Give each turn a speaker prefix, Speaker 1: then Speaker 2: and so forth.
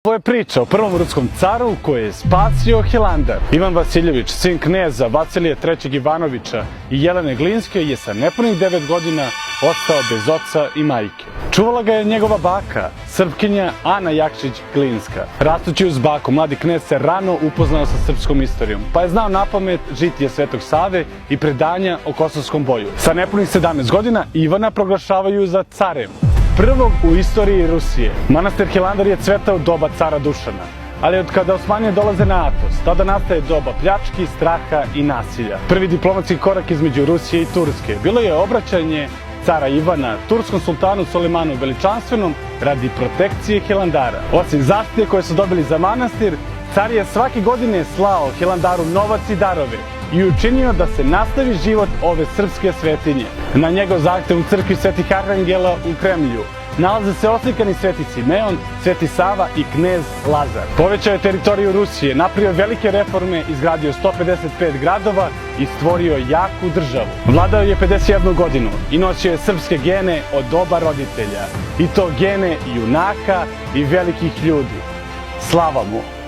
Speaker 1: Ovo je priča o prvom ruskom caru koji je spasio Hilandar. Ivan Vasiljević, sin kneza Vasilija III. Ivanovića i Jelene Glinske, je sa nepunih 9 godina ostao bez oca i majke. Čuvala ga je njegova baka, Srpkinja Ana Jakšić-Glinska. Rastući uz baku, mladi knez se rano upoznao sa srpskom istorijom, pa je znao napamet žitije Svetog Save i predanja o Kosovskom boju. Sa nepunih 17 godina Ivana proglašavaju za carem, prvog u istoriji Rusije. Manastir Hilandar je cvetao doba cara Dušana, ali od kada Osmanije dolaze na Atos, tada nastaje doba pljački, straha i nasilja. Prvi diplomatski korak između Rusije i Turske bilo je obraćanje cara Ivana turskom sultanu Sulemanu Veličanstvenom radi protekcije Hilandara. Osim zaštite koje su dobili za manastir, car je svake godine slao Hilandaru novac i darove i učinio da se nastavi život ove srpske svetinje. Na njegov zahtev u crkvi Svetih Arhangela u Kremlju nalaze se oslikani Sveti Simeon, Sveti Sava i knez Lazar. Povećao je teritoriju Rusije, napravio velike reforme, izgradio 155 gradova i stvorio jaku državu. Vladao je 51 godinu i nosio je srpske gene od oba roditelja. I to gene junaka i velikih ljudi. Slava mu!